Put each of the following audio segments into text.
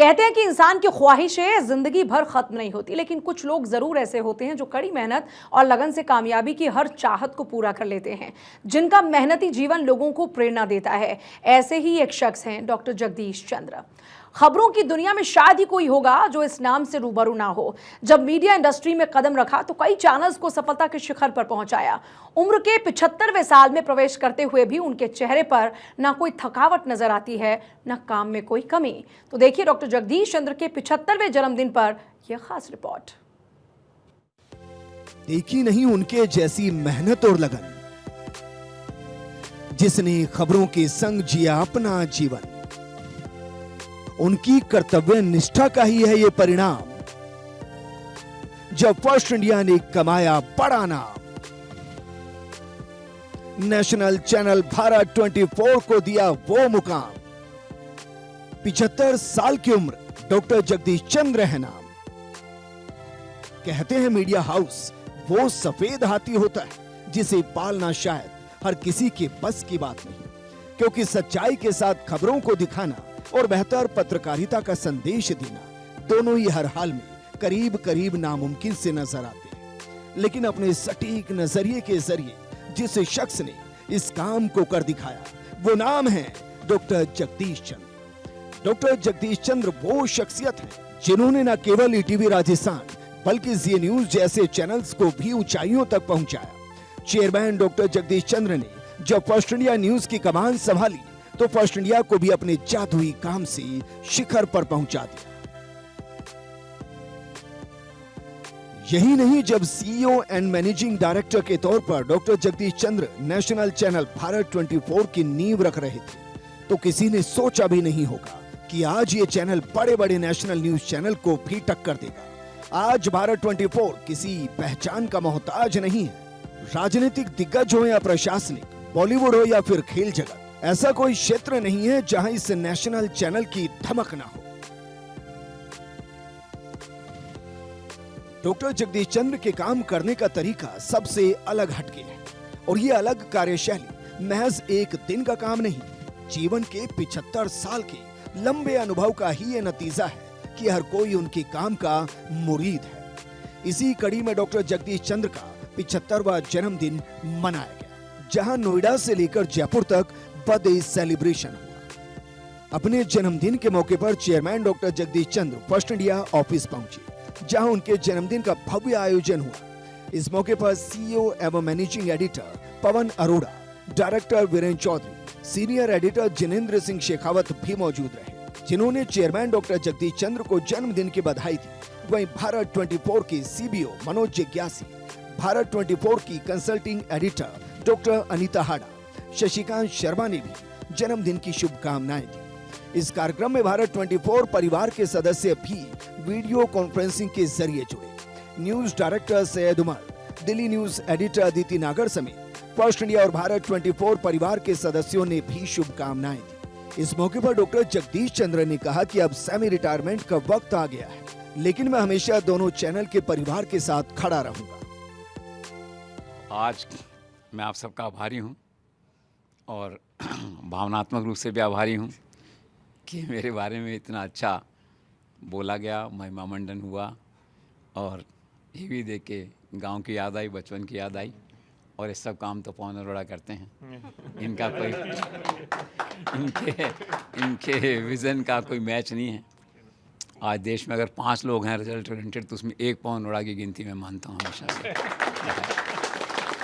कहते हैं कि इंसान की ख्वाहिशें जिंदगी भर खत्म नहीं होती, लेकिन कुछ लोग जरूर ऐसे होते हैं जो कड़ी मेहनत और लगन से कामयाबी की हर चाहत को पूरा कर लेते हैं, जिनका मेहनती जीवन लोगों को प्रेरणा देता है। ऐसे ही एक शख्स हैं डॉक्टर जगदीश चंद्र। खबरों की दुनिया में शायद ही कोई होगा जो इस नाम से रूबरू ना हो। जब मीडिया इंडस्ट्री में कदम रखा तो कई चैनल्स को सफलता के शिखर पर पहुंचाया। उम्र के 75वें साल में प्रवेश करते हुए भी उनके चेहरे पर ना कोई थकावट नजर आती है, ना काम में कोई कमी। तो देखिए डॉक्टर जगदीश चंद्र के 75वें जन्मदिन पर यह खास रिपोर्ट। देखी नहीं उनके जैसी मेहनत और लगन, जिसने खबरों के संग जिया अपना जीवन। उनकी कर्तव्य निष्ठा का ही है ये परिणाम, जब फर्स्ट इंडिया ने कमाया बड़ा नाम। नेशनल चैनल भारत 24 को दिया वो मुकाम। 75 साल की उम्र, डॉक्टर जगदीश चंद्र है नाम। कहते हैं मीडिया हाउस वो सफेद हाथी होता है जिसे पालना शायद हर किसी के बस की बात नहीं, क्योंकि सच्चाई के साथ खबरों को दिखाना और बेहतर पत्रकारिता का संदेश देना, दोनों ही हर हाल में करीब करीब नामुमकिन से नजर आते हैं। लेकिन अपने सटीक नजरिए के जरिए जिस शख्स ने इस काम को कर दिखाया, वो नाम है डॉक्टर जगदीश चंद्र। डॉक्टर जगदीश चंद्र वो शख्सियत है जिन्होंने न केवल ईटीवी राजस्थान बल्कि जी न्यूज जैसे चैनल्स को भी ऊंचाइयों तक पहुंचाया। चेयरमैन डॉक्टर जगदीश चंद्र ने जब फर्स्ट इंडिया न्यूज की कमान संभाली तो फर्स्ट इंडिया को भी अपने जादुई काम से शिखर पर पहुंचा दिया। यही नहीं, जब सीईओ एंड मैनेजिंग डायरेक्टर के तौर पर डॉक्टर जगदीश चंद्र नेशनल चैनल भारत 24 की नींव रख रहे थे, तो किसी ने सोचा भी नहीं होगा कि आज ये चैनल बड़े बड़े नेशनल न्यूज चैनल को भी टक्कर देगा। आज भारत 24 किसी पहचान का मोहताज नहीं है। राजनीतिक दिग्गज हो या प्रशासनिक, बॉलीवुड हो या फिर खेल जगत, ऐसा कोई क्षेत्र नहीं है जहां इस नेशनल चैनल की धमक ना हो। डॉक्टर जगदीश चंद्र के काम करने का तरीका सबसे अलग हटके है, और ये अलग कार्यशैली महज एक दिन का काम नहीं, जीवन के 75 साल के लंबे अनुभव का ही ये नतीजा है कि हर कोई उनके काम का मुरीद है। इसी कड़ी में डॉक्टर जगदीश चंद्र का 75वां जन्मदिन मनाया गया, जहां नोएडा से लेकर जयपुर तक बर्थडे सेलिब्रेशन हुआ। अपने जन्मदिन के मौके पर चेयरमैन डॉक्टर जगदीश चंद्र फर्स्ट इंडिया ऑफिस पहुंचे, जहां उनके जन्मदिन का भव्य आयोजन हुआ। इस मौके पर सीईओ एवं managing editor Pawan Arora, director Virendra Chaudhary, senior editor Jinendra Singh Shekhawat भी मौजूद रहे, जिन्होंने चेयरमैन डॉक्टर जगदीश चंद्र को जन्मदिन की बधाई दी। वहीं भारत 24 के सीबीओ मनोज जिज्ञासी, भारत 24 की कंसल्टिंग एडिटर डॉक्टर अनीता हाड़ा, शशिकांत शर्मा ने भी जन्मदिन की शुभकामनाएं दी। इस कार्यक्रम में भारत 24 परिवार के सदस्य भी वीडियो कॉन्फ्रेंसिंग के जरिए जुड़े। News director Syed Umar, Delhi news editor Aditi Nagar समेत फर्स्ट इंडिया और भारत 24 परिवार के सदस्यों ने भी शुभकामनाएं दी। इस मौके पर डॉक्टर जगदीश चंद्र ने कहा कि अब सेमी रिटायरमेंट का वक्त आ गया है, लेकिन मैं हमेशा दोनों चैनल के परिवार के साथ खड़ा रहूंगा। आज मैं आप सबका आभारी हूं और भावनात्मक रूप से भी आभारी हूं कि मेरे बारे में इतना अच्छा बोला गया, महिमा मंडन हुआ, और ये भी देख के गाँव की याद आई, बचपन की याद आई। और ये सब काम तो पवन अरोड़ा करते हैं, इनका कोई इनके विज़न का कोई मैच नहीं है। आज देश में अगर 5 लोग हैं रिजल्ट ओरिएंटेड, तो उसमें एक पवन अरोड़ा की गिनती में मानता हूँ हमेशा से।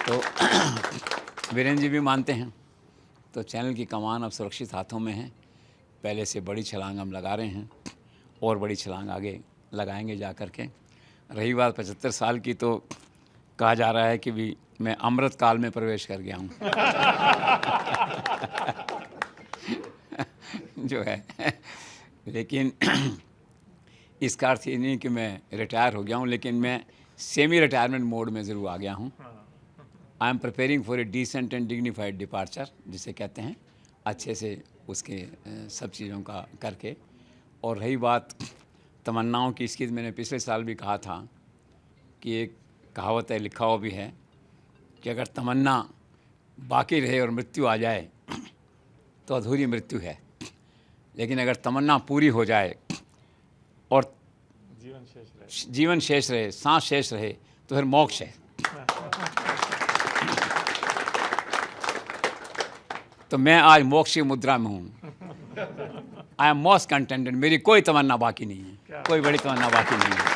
तो वीरेंद्र जी भी मानते हैं। तो चैनल की कमान अब सुरक्षित हाथों में है। पहले से बड़ी छलांग हम लगा रहे हैं और बड़ी छलांग आगे लगाएंगे जा कर के। रही बात 75 साल की, तो कहा जा रहा है कि भी मैं अमृत काल में प्रवेश कर गया हूँ जो है लेकिन इसका अर्थ ये नहीं कि मैं रिटायर हो गया हूँ, लेकिन मैं सेमी रिटायरमेंट मोड में ज़रूर आ गया हूँ। I am preparing for a decent and dignified departure, जिसे कहते हैं, अच्छे से उसके सब चीज़ों का करके। और रही बात तमन्नाओं की, इसकी मैंने पिछले साल भी कहा था कि एक कहावत है, लिखा हुआ भी है, कि अगर तमन्ना बाकी रहे और मृत्यु आ जाए तो अधूरी मृत्यु है, लेकिन अगर तमन्ना पूरी हो जाए और जीवन शेष रहे, सांस शेष रहे, तो फिर मोक्ष है। तो मैं आज मोक्ष की मुद्रा में हूँ। I am most contented. मेरी कोई तमन्ना बाकी नहीं है, कोई बड़ी तमन्ना बाकी नहीं है।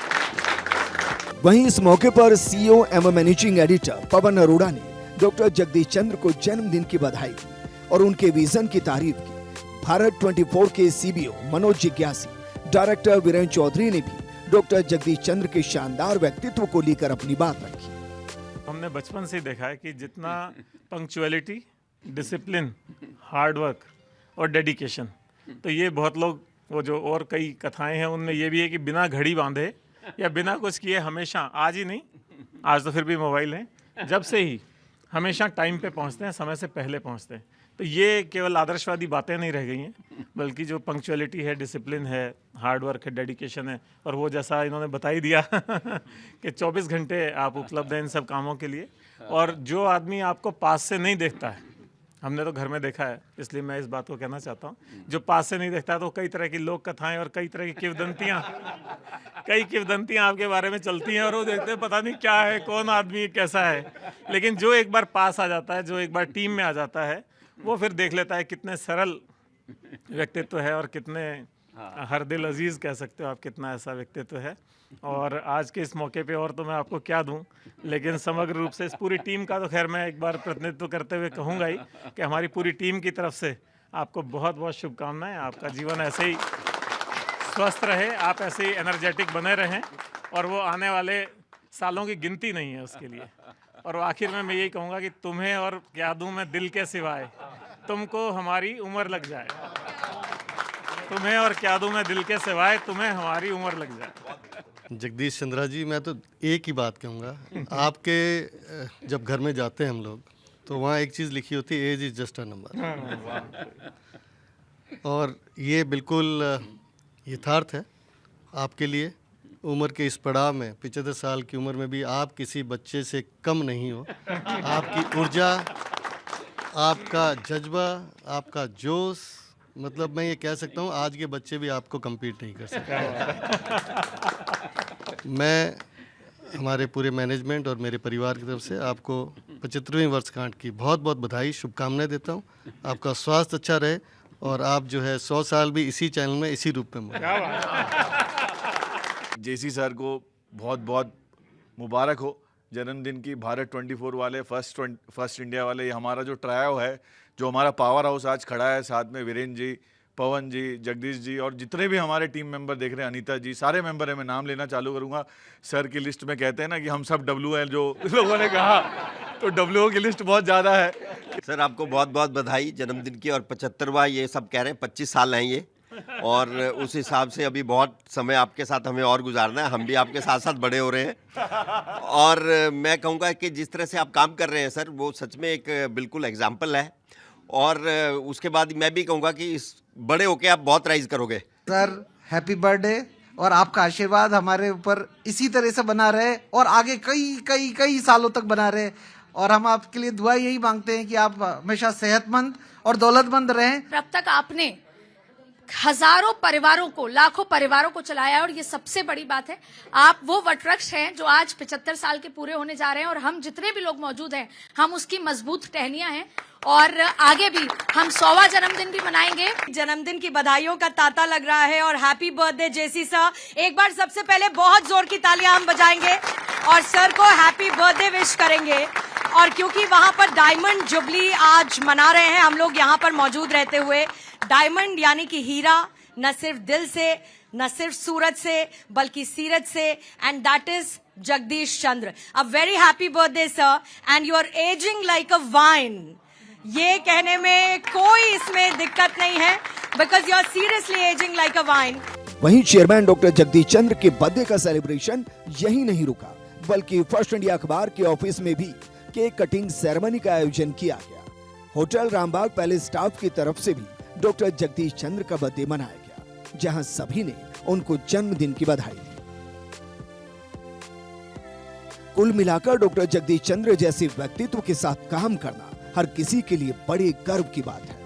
वहीं इस मौके पर सीईओ एवं मैनेजिंग एडिटर पवन अरोड़ा ने डॉक्टर जगदीश चंद्र को जन्मदिन की बधाई दी और उनके विजन की तारीफ की। भारत 24 के सीबीओ मनोज जिज्ञासी, डायरेक्टर वीरेंद्र चौधरी ने भी डॉक्टर जगदीश चंद्र के शानदार व्यक्तित्व को लेकर अपनी बात रखी। हमने बचपन से ही देखा है कि जितना पंक्चुअलिटी, डिसिप्लिन, हार्ड वर्क और डेडिकेशन, तो ये बहुत लोग, वो जो और कई कथाएं हैं उनमें ये भी है कि बिना घड़ी बांधे या बिना कुछ किए हमेशा, आज ही नहीं, आज तो फिर भी मोबाइल है, जब से ही हमेशा टाइम पे पहुंचते हैं, समय से पहले पहुंचते हैं। तो ये केवल आदर्शवादी बातें नहीं रह गई हैं, बल्कि जो पंक्चुअलिटी है, डिसिप्लिन है, हार्ड वर्क है, डेडिकेशन है, और वो जैसा इन्होंने बता ही दिया कि 24 घंटे आप उपलब्ध हैं इन सब कामों के लिए। और जो आदमी आपको पास से नहीं देखता है, हमने तो घर में देखा है, इसलिए मैं इस बात को कहना चाहता हूँ, जो पास से नहीं देखता है तो कई तरह की लोक कथाएं और कई तरह की किंवदंतियाँ आपके बारे में चलती हैं और वो देखते हैं पता नहीं क्या है, कौन आदमी कैसा है। लेकिन जो एक बार पास आ जाता है, जो एक बार टीम में आ जाता है, वो फिर देख लेता है कितने सरल व्यक्तित्व है और कितने हर दिल अजीज कह सकते हो आप, कितना ऐसा व्यक्तित्व है। और आज के इस मौके पे और तो मैं आपको क्या दूं, लेकिन समग्र रूप से इस पूरी टीम का तो खैर मैं एक बार प्रतिनिधित्व करते हुए कहूँगा ही कि हमारी पूरी टीम की तरफ से आपको बहुत बहुत शुभकामनाएं। आपका जीवन ऐसे ही स्वस्थ रहे, आप ऐसे ही एनर्जेटिक बने रहें, और वो आने वाले सालों की गिनती नहीं है उसके लिए। और आखिर में मैं यही कहूँगा कि तुम्हें और क्या दूँ मैं दिल के सिवाय, तुमको हमारी उम्र लग जाए। तुम्हें और क्या दूँ मैं दिल के सिवाय, तुम्हें हमारी उम्र लग जाए। जगदीश चंद्रा जी, मैं तो एक ही बात कहूँगा, आपके जब घर में जाते हैं हम लोग, तो वहाँ एक चीज़ लिखी होती है, age is just a number. और ये बिल्कुल यथार्थ है आपके लिए। उम्र के इस पड़ाव में, 75 साल की उम्र में भी आप किसी बच्चे से कम नहीं हो। आपकी ऊर्जा, आपका जज्बा, आपका जोश, मतलब मैं ये कह सकता हूँ आज के बच्चे भी आपको कम्पीट नहीं कर सकते। मैं हमारे पूरे मैनेजमेंट और मेरे परिवार की तरफ से आपको 75वीं वर्षगांठ की बहुत बहुत बधाई, शुभकामनाएं देता हूँ। आपका स्वास्थ्य अच्छा रहे और आप जो है 100 साल भी इसी चैनल में इसी रूप में जेसी सर को बहुत बहुत मुबारक हो जन्मदिन की। भारत 24 वाले, फर्स्ट इंडिया वाले, ये हमारा जो ट्रायो है, जो हमारा पावर हाउस आज खड़ा है, साथ में वीरेंद्र जी, पवन जी, जगदीश जी और जितने भी हमारे टीम मेंबर देख रहे हैं, अनीता जी, सारे मेंबर हैं। मैं नाम लेना चालू करूंगा। सर की लिस्ट में कहते हैं ना कि हम सब डब्ल्यू हैं, जो लोगों ने कहा, तो डब्ल्यू की लिस्ट बहुत ज़्यादा है। सर आपको बहुत बहुत बधाई जन्मदिन की। और 75वां ये सब कह रहे हैं, 25 साल हैं ये, और उस हिसाब से अभी बहुत समय आपके साथ हमें और गुजारना है। हम भी आपके साथ साथ बड़े हो रहे हैं। और मैं कहूँगा कि जिस तरह से आप काम कर रहे हैं सर, वो सच में एक बिल्कुल एग्जाम्पल है। और उसके बाद मैं भी कहूँगा कि इस बड़े होके आप बहुत राइज करोगे। सर हैप्पी बर्थडे, और आपका आशीर्वाद हमारे ऊपर इसी तरह से बना रहे और आगे कई कई कई सालों तक बना रहे। और हम आपके लिए दुआ यही मांगते हैं कि आप हमेशा सेहतमंद और दौलतमंद रहें। अब तक आपने हजारों परिवारों को, लाखों परिवारों को चलाया है, और ये सबसे बड़ी बात है। आप वो वटवृक्ष हैं जो आज 75 साल के पूरे होने जा रहे हैं, और हम जितने भी लोग मौजूद हैं, हम उसकी मजबूत टहनियां हैं, और आगे भी हम 100वां जन्मदिन भी मनाएंगे। जन्मदिन की बधाइयों का तांता लग रहा है, और हैप्पी बर्थडे जेसी सर। एक बार सबसे पहले बहुत जोर की तालियां हम बजाएंगे और सर को हैप्पी बर्थडे विश करेंगे। और क्योंकि वहां पर डायमंड जुबली आज मना रहे हैं हम लोग यहाँ पर मौजूद रहते हुए, डायमंड यानी कि हीरा, न सिर्फ दिल से, न सिर्फ सूरज से, बल्कि सीरत से, and that is Jagdish Chandra. A very happy birthday sir, and you are ageing like a wine. ये कहने में कोई इसमें दिक्कत नहीं है, because you are seriously ageing like a wine. वहीं चेयरमैन डॉक्टर जगदीश चंद्र के बर्थडे का सेलिब्रेशन यही नहीं रुका, बल्कि फर्स्ट इंडिया अखबार के ऑफिस में भी केक कटिंग सेरेमनी का आयोजन किया गया। होटल रामबाग पैलेस स्टाफ की तरफ से भी डॉक्टर जगदीश चंद्र का बर्थडे मनाया गया, जहां सभी ने उनको जन्मदिन की बधाई दी। कुल मिलाकर डॉक्टर जगदीश चंद्र जैसे व्यक्तित्व के साथ काम करना हर किसी के लिए बड़े गर्व की बात है,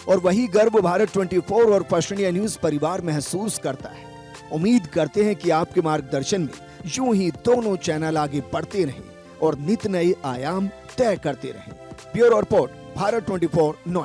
और वही गर्व भारत 24 और फर्स्ट इंडिया न्यूज परिवार महसूस करता है। उम्मीद करते हैं कि आपके मार्गदर्शन में यूं ही दोनों चैनल आगे बढ़ते रहें और नित नए आयाम तय करते रहें। Bureau report, Bharat 24 Noida.